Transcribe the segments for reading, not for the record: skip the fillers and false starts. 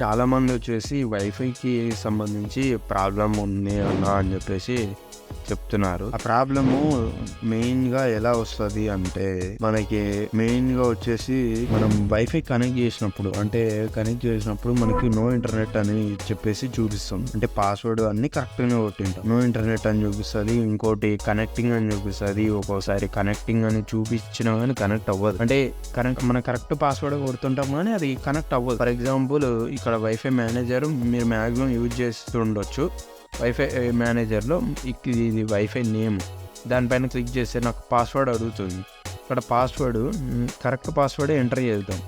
చాలామంది వచ్చేసి వైఫైకి సంబంధించి ప్రాబ్లం ఉంది అన్నా అని చెప్పేసి చెప్తున్నారు. ఆ ప్రాబ్లము మెయిన్గా ఎలా వస్తుంది అంటే మనకి మెయిన్గా వచ్చేసి మనం వైఫై కనెక్ట్ చేసినప్పుడు మనకి నో ఇంటర్నెట్ అని చెప్పేసి చూపిస్తుంది. అంటే పాస్వర్డ్ అన్ని కరెక్ట్గానే కొట్టింటాం, నో ఇంటర్నెట్ అని చూపిస్తుంది. ఇంకోటి కనెక్టింగ్ అని చూపిస్తుంది. ఒక్కోసారి కనెక్టింగ్ అని చూపించినా కానీ కనెక్ట్ అవ్వదు. అంటే మన కరెక్ట్ పాస్వర్డ్ కొడుతుంటాం కానీ అది కనెక్ట్ అవ్వదు. ఫర్ ఎగ్జాంపుల్ ఇక్కడ వైఫై మేనేజర్ మీరు మ్యాక్సిమం యూజ్ చేస్తుండొచ్చు. వైఫై మేనేజర్లో ఇది వైఫై నేమ్, దానిపైన క్లిక్ చేస్తే నాకు పాస్వర్డ్ అడుగుతుంది. ఇక్కడ పాస్వర్డ్ కరెక్ట్ పాస్వర్డే ఎంటర్ చేద్దాం.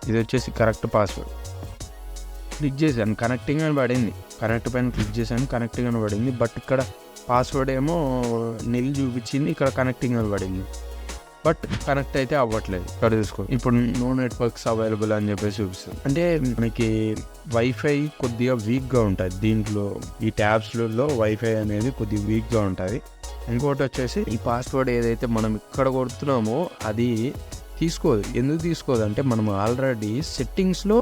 ఇది వచ్చేసి కరెక్ట్ పాస్వర్డ్. క్లిక్ చేశాను, కనెక్టింగ్ అని పడింది. కనెక్ట్ పైన క్లిక్ చేశాను, కనెక్టింగ్ అని పడింది. బట్ ఇక్కడ పాస్వర్డ్ ఏమో నిల్ చూపించింది, ఇక్కడ కనెక్టింగ్ అని పడింది. బట్ కనెక్ట్ అయితే అవ్వట్లేదు. ఇక్కడ చూసుకో, ఇప్పుడు నో నెట్వర్క్స్ అవైలబుల్ అని చెప్పేసి చూపిస్తుంది. అంటే మనకి వైఫై కొద్దిగా వీక్గా ఉంటుంది. దీంట్లో ఈ ట్యాబ్స్లలో వైఫై అనేది కొద్దిగా వీక్గా ఉంటుంది. ఇంకోటి వచ్చేసి ఈ పాస్వర్డ్ ఏదైతే మనం ఇక్కడ కొడుతున్నామో అది తీసుకోదు. ఎందుకు తీసుకోదు అంటే మనం ఆల్రెడీ సెట్టింగ్స్లో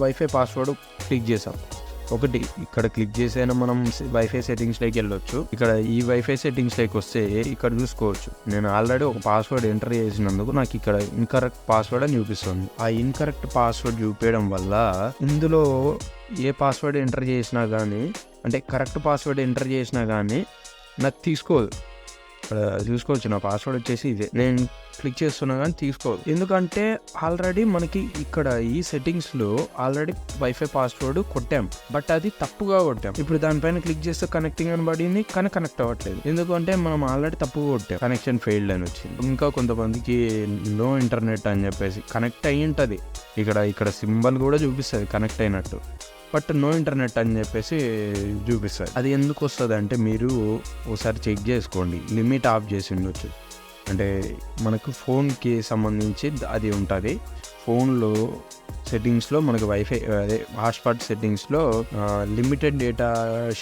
వైఫై పాస్వర్డ్ క్లిక్ చేసాం. ఒకటి ఇక్కడ క్లిక్ చేసైనా మనం వైఫై సెట్టింగ్స్లోకి వెళ్ళొచ్చు. ఇక్కడ ఈ వైఫై సెట్టింగ్స్లోకి వస్తే ఇక్కడ చూసుకోవచ్చు, నేను ఆల్రెడీ ఒక పాస్వర్డ్ ఎంటర్ చేసినందుకు నాకు ఇక్కడ ఇన్కరెక్ట్ పాస్వర్డ్ అని చూపిస్తుంది. ఆ ఇన్కరెక్ట్ పాస్వర్డ్ చూపించడం వల్ల ఇందులో ఏ పాస్వర్డ్ ఎంటర్ చేసినా కానీ, అంటే కరెక్ట్ పాస్వర్డ్ ఎంటర్ చేసినా కానీ నాకు తీసుకోదు. ఇక్కడ చూసుకోవచ్చు, నా పాస్వర్డ్ వచ్చేసి ఇదే. నేను క్లిక్ చేస్తున్నా కానీ తీసుకోదు. ఎందుకంటే ఆల్రెడీ మనకి ఇక్కడ ఈ సెట్టింగ్స్లో ఆల్రెడీ వైఫై పాస్వర్డ్ కొట్టాం, బట్ అది తప్పుగా కొట్టాం. ఇప్పుడు దానిపైన క్లిక్ చేస్తే కనెక్టింగ్ అని పడింది కానీ కనెక్ట్ అవ్వట్లేదు. ఎందుకంటే మనం ఆల్రెడీ తప్పుగా కొట్టాం, కనెక్షన్ ఫెయిల్డ్ అని వచ్చింది. ఇంకా కొంతమందికి నో ఇంటర్నెట్ అని చెప్పేసి కనెక్ట్ అయ్యి ఉంటుంది. ఇక్కడ సింబల్ కూడా చూపిస్తుంది కనెక్ట్ అయినట్టు, బట్ నో ఇంటర్నెట్ అని చెప్పేసి చూపిస్తుంది. అది ఎందుకు వస్తుంది అంటే మీరు ఒకసారి చెక్ చేసుకోండి, లిమిట్ ఆఫ్ చేసి ఉండొచ్చు. అంటే మనకు ఫోన్కి సంబంధించి అది ఉంటుంది. ఫోన్లో సెట్టింగ్స్లో మనకు వైఫై అదే హాట్స్పాట్ సెట్టింగ్స్లో లిమిటెడ్ డేటా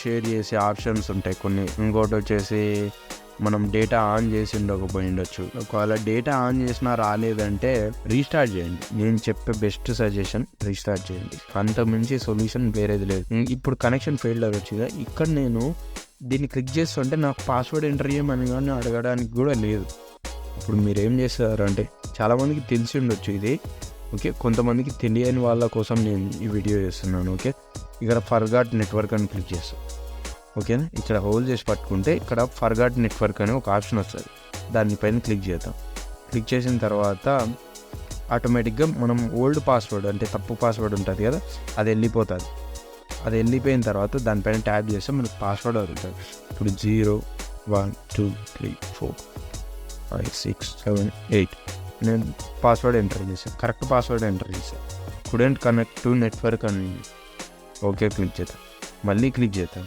షేర్ చేసే ఆప్షన్స్ ఉంటాయి కొన్ని. ఇంకోటి వచ్చేసి మనం డేటా ఆన్ చేసి ఉండకపోయిండొచ్చు. ఒకవేళ డేటా ఆన్ చేసినా రాలేదంటే రీస్టార్ట్ చేయండి. నేను చెప్పే బెస్ట్ సజెషన్ రీస్టార్ట్ చేయండి, అంత మించి సొల్యూషన్ వేరేది లేదు. ఇప్పుడు కనెక్షన్ ఫెయిల్డ్ అవ్వచ్చు. ఇక్కడ నేను దీన్ని క్లిక్ చేస్తుంటే నాకు పాస్వర్డ్ ఎంటర్ చేయమని కానీ అడగడానికి కూడా లేదు. ఇప్పుడు మీరు ఏం చేస్తారు అంటే, చాలామందికి తెలిసి ఉండొచ్చు ఇది, ఓకే. కొంతమందికి తెలియని వాళ్ళ కోసం నేను ఈ వీడియో చేస్తున్నాను, ఓకే. ఇక్కడ ఫర్గాట్ నెట్వర్క్ అని క్లిక్ చేస్తాను, ఓకేనా. ఇక్కడ హోల్డ్ చేసి పట్టుకుంటే ఇక్కడ ఫర్గాట్ నెట్వర్క్ అనే ఒక ఆప్షన్ వస్తుంది. దానిపైన క్లిక్ చేద్దాం. క్లిక్ చేసిన తర్వాత ఆటోమేటిక్గా మనం ఓల్డ్ పాస్వర్డ్ అంటే తప్పు పాస్వర్డ్ ఉంటుంది కదా, అది వెళ్ళిపోతుంది. అది వెళ్ళిపోయిన తర్వాత దానిపైన ట్యాప్ చేస్తే మనకు పాస్వర్డ్ అవుతుంది. ఇప్పుడు 0 1 2 3 4 5 6 7 8 నేను పాస్వర్డ్ ఎంటర్ చేశాను, కరెక్ట్ పాస్వర్డ్ ఎంటర్ చేశాను. కుడెంట్ కనెక్ట్ టు నెట్వర్క్ అని ఓకే క్లిక్ చేద్దాం. మళ్ళీ క్లిక్ చేద్దాం.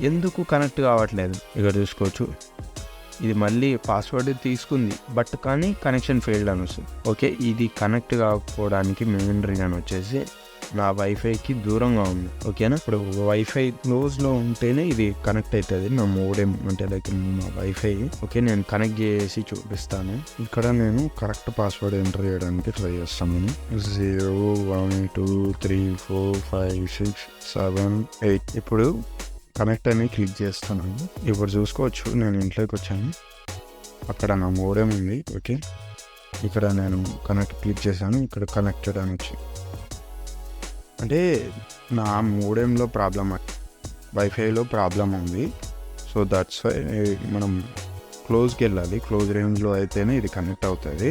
ఎందుకు కనెక్ట్ కావట్లేదు ఇక్కడ చూసుకోవచ్చు. ఇది మళ్ళీ పాస్వర్డ్ తీసుకుంది, బట్ కానీ కనెక్షన్ ఫెయిల్డ్ అని వస్తుంది. ఓకే, ఇది కనెక్ట్ కాకపోవడానికి మెయిన్ రీజన్ వచ్చేసి నా వైఫైకి దూరంగా ఉంది, ఓకేనా. ఇప్పుడు వైఫై క్లోజ్లో ఉంటేనే ఇది కనెక్ట్ అవుతుంది. నా మోడెం అంటే లైక్ నా వైఫై, ఓకే. నేను కనెక్ట్ చేసి చూపిస్తాను. ఇక్కడ నేను కరెక్ట్ పాస్వర్డ్ ఎంటర్ చేయడానికి ట్రై చేస్తాను. 0 1 2 3 4 5 6 7 8 ఇప్పుడు కనెక్ట్ అని క్లిక్ చేస్తున్నాను. ఇప్పుడు చూసుకోవచ్చు, నేను ఇంట్లోకి వచ్చాను, అక్కడ నా మోడెం ఉంది, ఓకే. ఇక్కడ నేను కనెక్ట్ క్లిక్ చేశాను, ఇక్కడ కనెక్టెడ్ అని వచ్చి, అంటే నా మోడెంలో ప్రాబ్లం, వైఫైలో ప్రాబ్లం ఉంది. సో దట్స్ వై మనం క్లోజ్కి వెళ్ళాలి. క్లోజ్ రేంజ్లో అయితేనే ఇది కనెక్ట్ అవుతుంది.